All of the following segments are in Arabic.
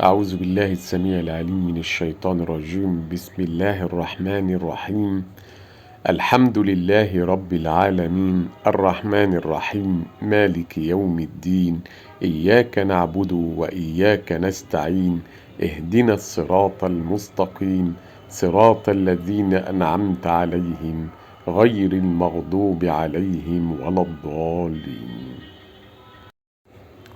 أعوذ بالله السميع العليم من الشيطان الرجيم. بسم الله الرحمن الرحيم. الحمد لله رب العالمين الرحمن الرحيم مالك يوم الدين. إياك نعبد وإياك نستعين. اهدنا الصراط المستقيم صراط الذين أنعمت عليهم غير المغضوب عليهم ولا الضالين.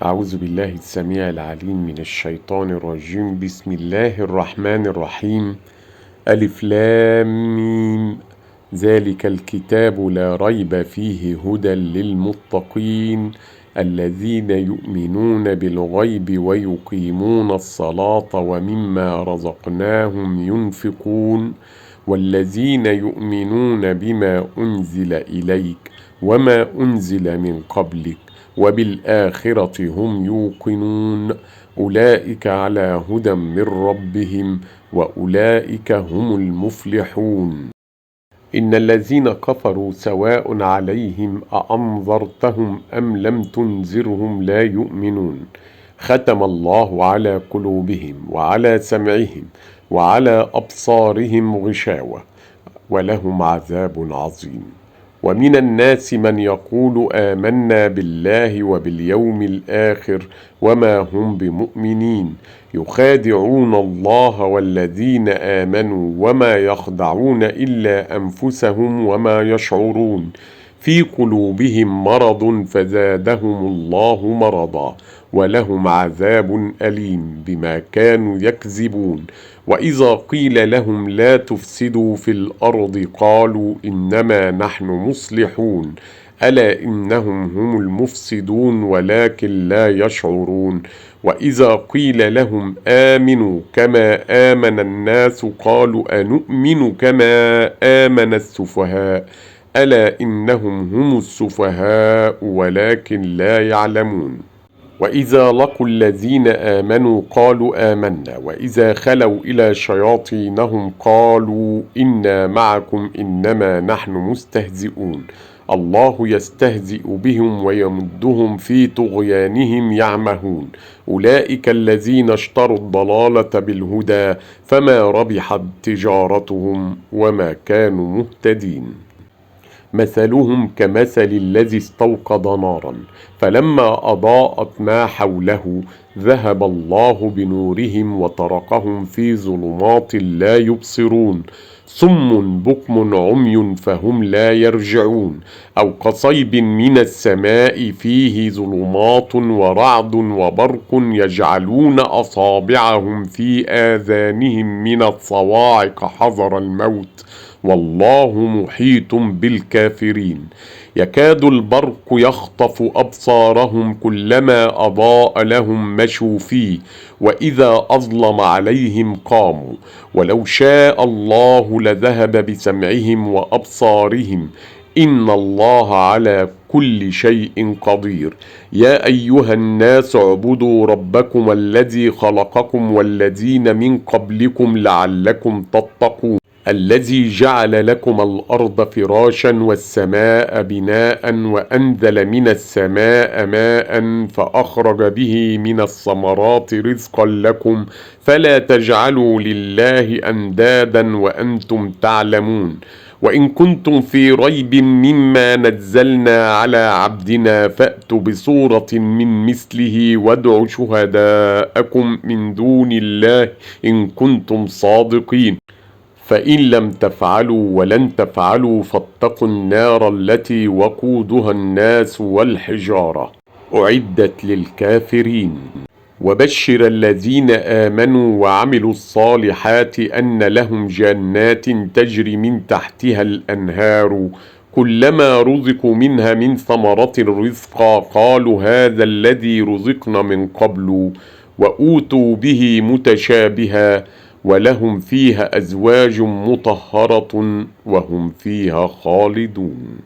أعوذ بالله السميع العليم من الشيطان الرجيم. بسم الله الرحمن الرحيم. ألف لام ميم. ذلك الكتاب لا ريب فيه هدى للمتقين الذين يؤمنون بالغيب ويقيمون الصلاة ومما رزقناهم ينفقون والذين يؤمنون بما أنزل إليك وما أنزل من قبلك وبالآخرة هم يوقنون أولئك على هدى من ربهم وأولئك هم المفلحون. إن الذين كفروا سواء عليهم أأنذرتهم أم لم تنذرهم لا يؤمنون. ختم الله على قلوبهم وعلى سمعهم وعلى أبصارهم غشاوة ولهم عذاب عظيم. ومن الناس من يقول آمنا بالله وباليوم الآخر وما هم بمؤمنين يخادعون الله والذين آمنوا وما يخدعون إلا أنفسهم وما يشعرون في قلوبهم مرض فزادهم الله مرضا ولهم عذاب أليم بما كانوا يكذبون. وإذا قيل لهم لا تفسدوا في الأرض قالوا إنما نحن مصلحون ألا إنهم هم المفسدون ولكن لا يشعرون. وإذا قيل لهم آمنوا كما آمن الناس قالوا أنؤمن كما آمن السفهاء ألا إنهم هم السفهاء ولكن لا يعلمون. وإذا لقوا الذين آمنوا قالوا آمنا وإذا خلوا إلى شياطينهم قالوا إنا معكم إنما نحن مستهزئون الله يستهزئ بهم ويمدهم في طغيانهم يعمهون. أولئك الذين اشتروا الضلالة بالهدى فما ربحت تجارتهم وما كانوا مهتدين. مثلهم كمثل الذي استوقد نارا فلما أضاءت ما حوله ذهب الله بنورهم وتركهم في ظلمات لا يبصرون صم بكم عمي فهم لا يرجعون. أو كصيب من السماء فيه ظلمات ورعد وبرق يجعلون أصابعهم في آذانهم من الصواعق حذر الموت والله محيط بالكافرين. يكاد البرق يخطف أبصارهم كلما أضاء لهم مشوا فيه وإذا أظلم عليهم قاموا ولو شاء الله لذهب بسمعهم وأبصارهم إن الله على كل شيء قدير. يا أيها الناس اعبدوا ربكم الذي خلقكم والذين من قبلكم لعلكم تتقون الذي جعل لكم الأرض فراشا والسماء بناء وأنزل من السماء ماء فأخرج به من الثمرات رزقا لكم فلا تجعلوا لله أندادا وأنتم تعلمون. وإن كنتم في ريب مما نزلنا على عبدنا فأتوا بسورة من مثله وادعوا شهداءكم من دون الله إن كنتم صادقين فإن لم تفعلوا ولن تفعلوا فاتقوا النار التي وقودها الناس والحجارة أعدت للكافرين. وبشر الذين آمنوا وعملوا الصالحات أن لهم جنات تجري من تحتها الأنهار كلما رزقوا منها من ثمرة رزقا قالوا هذا الذي رزقنا من قبل وأوتوا به متشابها ولهم فيها أزواج مطهرة وهم فيها خالدون.